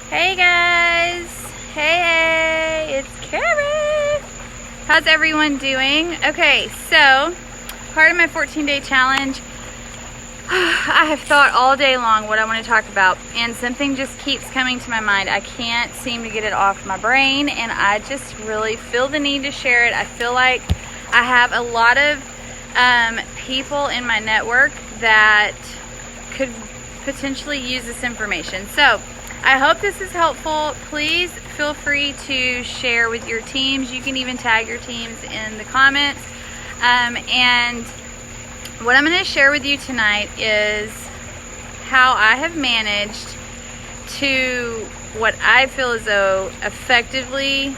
Hey guys! Hey, it's Carrie! How's everyone doing? Okay, so part of my 14-day challenge, I have thought all day long what I want to talk about, and something just keeps coming to my mind. I can't seem to get it off my brain, and I just really feel the need to share it. I feel like I have a lot of people in my network that could potentially use this information. So I hope this is helpful. Please feel free to share with your teams. You can even tag your teams in the comments. And what I'm going to share with you tonight is how I have managed to, what I feel as though, effectively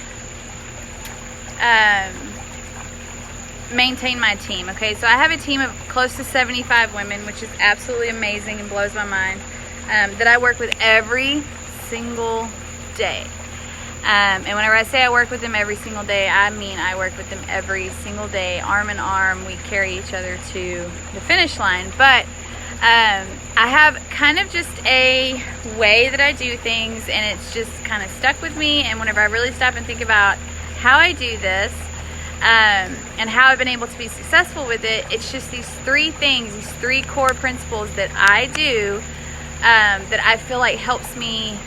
maintain my team. Okay, so I have a team of close to 75 women, which is absolutely amazing and blows my mind, that I work with every single day. And whenever I say I work with them every single day, I mean I work with them every single day, arm in arm. We carry each other to the finish line. But I have kind of just a way that I do things, and it's just kind of stuck with me. And whenever I really stop and think about how I do this, and how I've been able to be successful with it, it's just these three things, these three core principles that I do, that I feel like helps me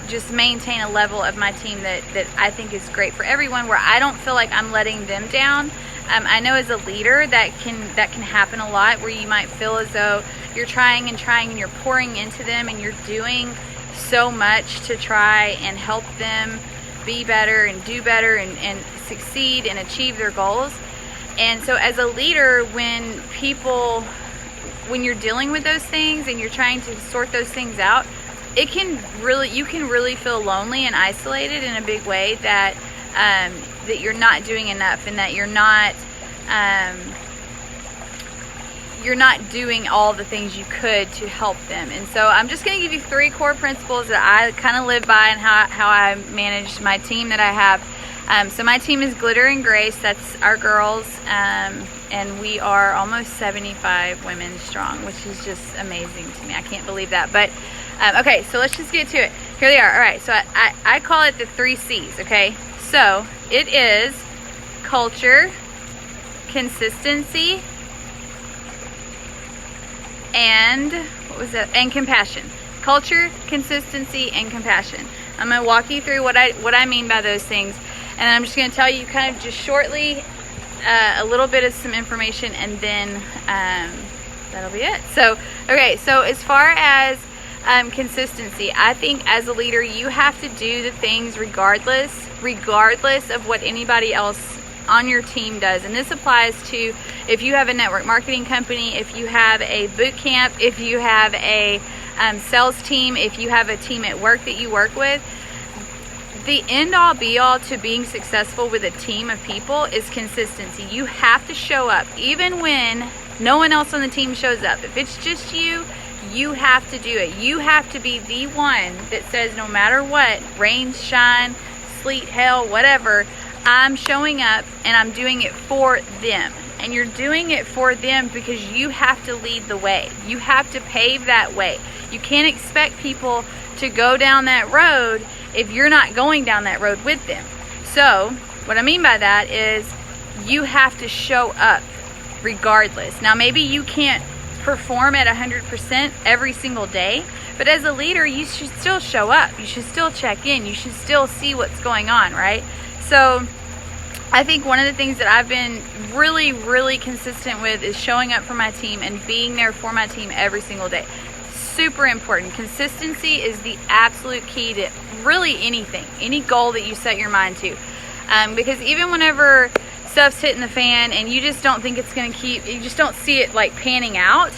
just maintain a level of my team that I think is great for everyone, where I don't feel like I'm letting them down. I know as a leader that can happen a lot, where you might feel as though you're trying and you're pouring into them, and you're doing so much to try and help them be better and do better and succeed and achieve their goals. And so as a leader, when you're dealing with those things and you're trying to sort those things out, you can really feel lonely and isolated in a big way, that that you're not doing enough, and that you're not doing all the things you could to help them. And so I'm just going to give you three core principles that I kind of live by, and how I manage my team that I have. So my team is Glitter and Grace. That's our girls, and we are almost 75 women strong, which is just amazing to me. I can't believe that. But okay, so let's just get to it. Here they are. All right, so I call it the 3 C's. Okay, so it is culture, consistency, and and compassion. Culture, consistency, and compassion. I'm going to walk you through what I mean by those things, and I'm just going to tell you kind of just shortly a little bit of some information, and then that'll be it. So okay, so as far as consistency, I think as a leader you have to do the things regardless of what anybody else on your team does. And this applies to if you have a network marketing company, if you have a boot camp, if you have a sales team, if you have a team at work that you work with. The end all be all to being successful with a team of people is consistency. You have to show up even when no one else on the team shows up. If it's just you, you have to do it. You have to be the one that says, no matter what, rain, shine, sleet, hail, whatever, I'm showing up and I'm doing it for them. And you're doing it for them because you have to lead the way. You have to pave that way. You can't expect people to go down that road if you're not going down that road with them. So what I mean by that is you have to show up regardless. Now maybe you can't perform at 100% every single day, but as a leader you should still show up. You should still check in. You should still see what's going on, right? So I think one of the things that I've been really, really consistent with is showing up for my team and being there for my team every single day. Super important. Consistency is the absolute key to really anything, any goal that you set your mind to. Because even whenever stuff's hitting the fan and you just don't think it's going to you just don't see it like panning out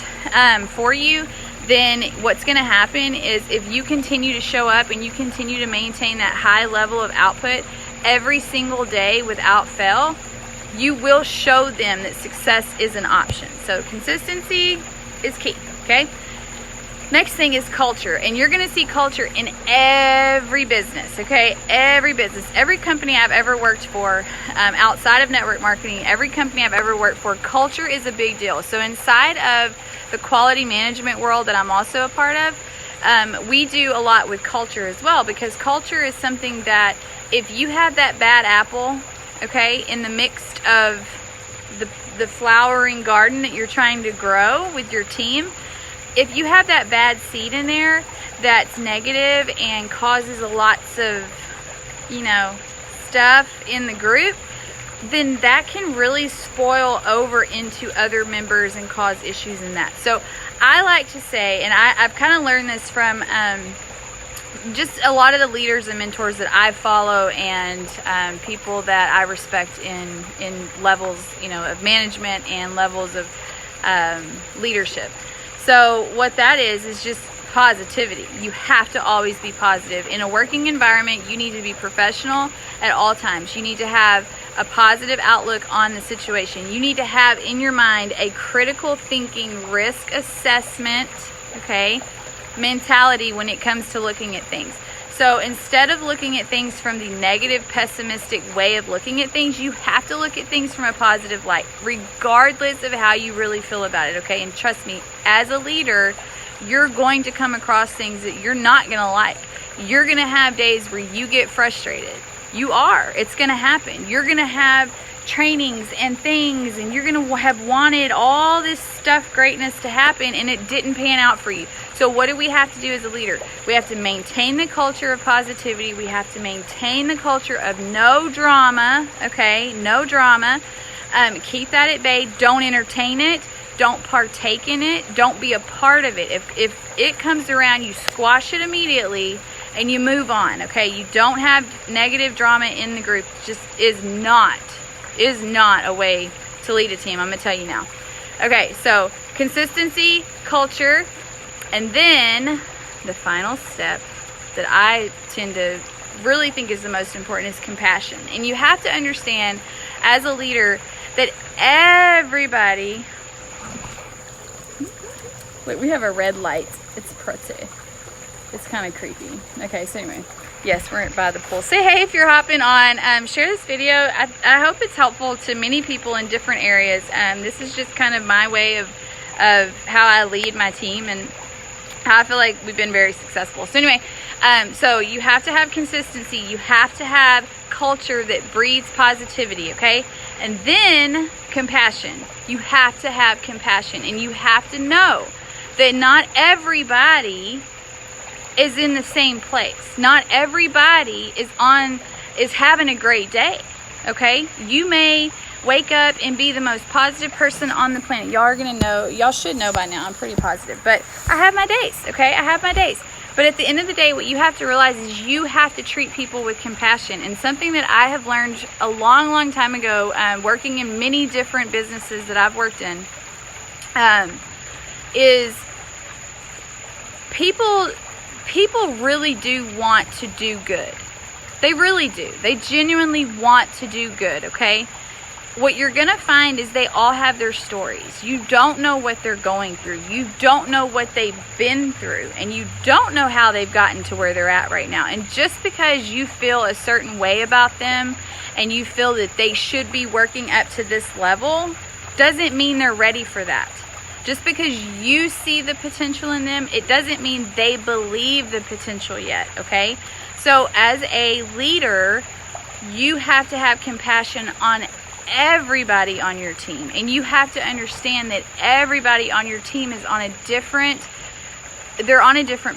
for you, then what's going to happen is if you continue to show up and you continue to maintain that high level of output every single day without fail, you will show them that success is an option. So consistency is key, okay? Next thing is culture, and you're going to see culture in every business, okay? Every business, every company I've ever worked for, outside of network marketing, every company I've ever worked for, culture is a big deal. So inside of the quality management world that I'm also a part of, we do a lot with culture as well, because culture is something that if you have that bad apple, okay, in the mix of the flowering garden that you're trying to grow with your team, if you have that bad seed in there that's negative and causes lots of, you know, stuff in the group, then that can really spoil over into other members and cause issues in that. So I like to say, and I've kind of learned this from just a lot of the leaders and mentors that I follow, and people that I respect in levels, you know, of management and levels of leadership. So what that is just positivity. You have to always be positive. In a working environment, you need to be professional at all times. You need to have a positive outlook on the situation. You need to have in your mind a critical thinking, risk assessment, okay, mentality when it comes to looking at things. So instead of looking at things from the negative, pessimistic way of looking at things, you have to look at things from a positive light, regardless of how you really feel about it, okay? And trust me, as a leader, you're going to come across things that you're not going to like. You're going to have days where you get frustrated. You are. It's going to happen. You're going to have trainings and things, and you're going to have wanted all this stuff, greatness to happen, and it didn't pan out for you. So what do we have to do as a leader? We have to maintain the culture of positivity. We have to maintain the culture of no drama, okay? No drama. Keep that at bay. Don't entertain it. Don't partake in it. Don't be a part of it. If it comes around, you squash it immediately and you move on, okay? You don't have negative drama in the group. Just is not a way to lead a team. I'm gonna tell you now. Okay, so consistency, culture, and then the final step that I tend to really think is the most important is compassion. And you have to understand as a leader that everybody, wait, we have a red light. It's pretty. It's kind of creepy. Okay, so anyway, yes, we're by the pool. Say hey if you're hopping on. Share this video. I hope it's helpful to many people in different areas. This is just kind of my way of how I lead my team and how I feel like we've been very successful. So anyway, so you have to have consistency. You have to have culture that breeds positivity, okay? And then compassion. You have to have compassion, and you have to know that not everybody is in the same place. Not everybody is having a great day, okay? You may wake up and be the most positive person on the planet. Y'all are gonna know, y'all should know by now, I'm pretty positive, but I have my days, okay? I have my days. But at the end of the day, what you have to realize is you have to treat people with compassion. And something that I have learned a long, long time ago, working in many different businesses that I've worked in, is people really do want to do good. They really do. They genuinely want to do good, okay? What you're going to find is they all have their stories. You don't know what they're going through. You don't know what they've been through. And you don't know how they've gotten to where they're at right now. And just because you feel a certain way about them and you feel that they should be working up to this level doesn't mean they're ready for that. Just because you see the potential in them, it doesn't mean they believe the potential yet, okay? So as a leader, you have to have compassion on everybody on your team, and you have to understand that everybody on your team is on a different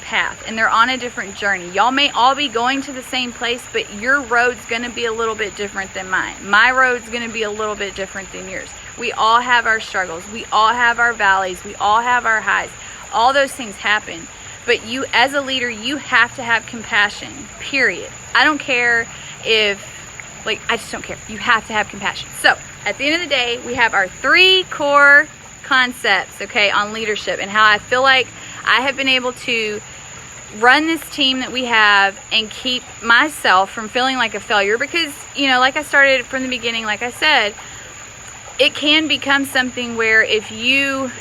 path, and they're on a different journey. Y'all may all be going to the same place, but your road's going to be a little bit different than mine. My road's going to be a little bit different than yours. We all have our struggles. We all have our valleys. We all have our highs. All those things happen. But you, as a leader, you have to have compassion, period. I don't care if, I just don't care. You have to have compassion. So at the end of the day, we have our 3 core concepts, okay, on leadership and how I feel like I have been able to run this team that we have and keep myself from feeling like a failure, because, you know, like I started from the beginning, like I said, it can become something where if you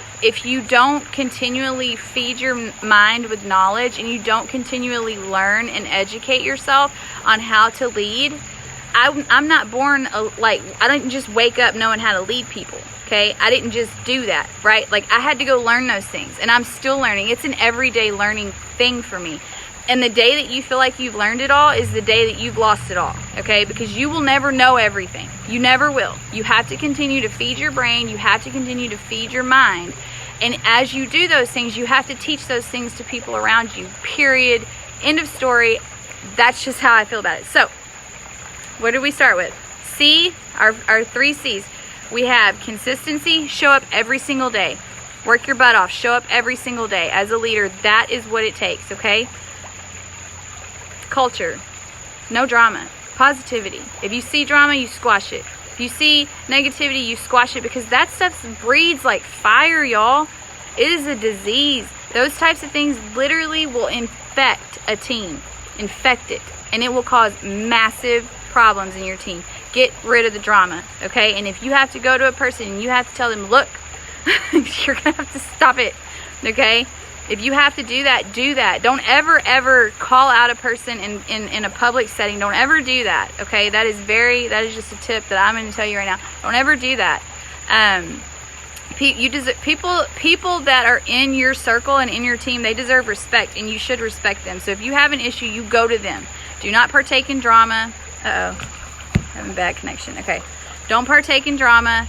don't continually feed your mind with knowledge and you don't continually learn and educate yourself on how to lead, I'm not born like, I didn't just wake up knowing how to lead people. Okay, I didn't just do that, right? Like, I had to go learn those things, and I'm still learning. It's an everyday learning thing for me. And the day that you feel like you've learned it all is the day that you've lost it all, okay? Because you will never know everything. You never will. You have to continue to feed your brain. You have to continue to feed your mind. And as you do those things, you have to teach those things to people around you, period. End of story. That's just how I feel about it. So, what did we start with? C, our 3 C's. We have consistency, show up every single day. Work your butt off, show up every single day. As a leader, that is what it takes, okay? Culture, no drama. Positivity. If you see drama, you squash it. If you see negativity, you squash it, because that stuff breeds like fire, y'all. It is a disease. Those types of things literally will infect a team. Infect it. And it will cause massive problems in your team. Get rid of the drama, okay? And if you have to go to a person and you have to tell them, look, you're gonna have to stop it, okay? If you have to do that, do that. Don't ever call out a person in a public setting. Don't ever do that, okay? That is just a tip that I'm going to tell you right now. Don't ever do that. People that are in your circle and in your team, they deserve respect, and you should respect them. So if you have an issue, you go to them. Do not partake in drama. Having a bad connection. Okay. Don't partake in drama.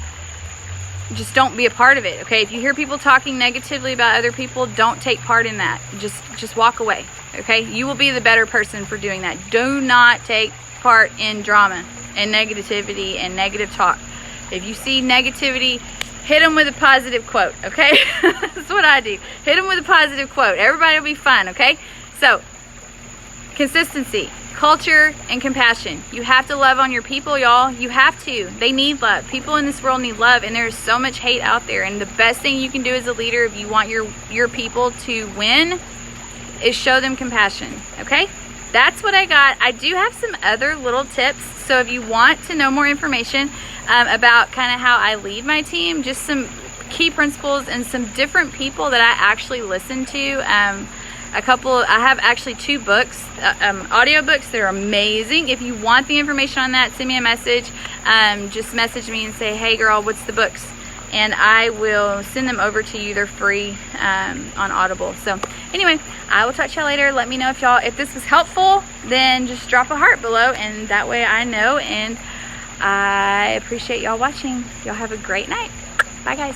Just don't be a part of it, okay? If you hear people talking negatively about other people, don't take part in that. Just walk away, okay? You will be the better person for doing that. Do not take part in drama and negativity and negative talk. If you see negativity, hit them with a positive quote, okay? That's what I do. Hit them with a positive quote. Everybody will be fine, okay? So, consistency, culture, and compassion. You have to love on your people, y'all. You have to. They need love. People in this world need love, and there's so much hate out there. And the best thing you can do as a leader, if you want your people to win, is show them compassion, okay? That's what I got. I do have some other little tips. So if you want to know more information about kind of how I lead my team, just some key principles and some different people that I actually listen to, I have actually 2 books, audio books. They're amazing. If you want the information on that, send me a message. Just message me and say, hey girl, what's the books? And I will send them over to you. They're free on Audible. So anyway, I will talk to y'all later. Let me know if this was helpful, then just drop a heart below, and that way I know. And I appreciate y'all watching. Y'all have a great night. Bye guys.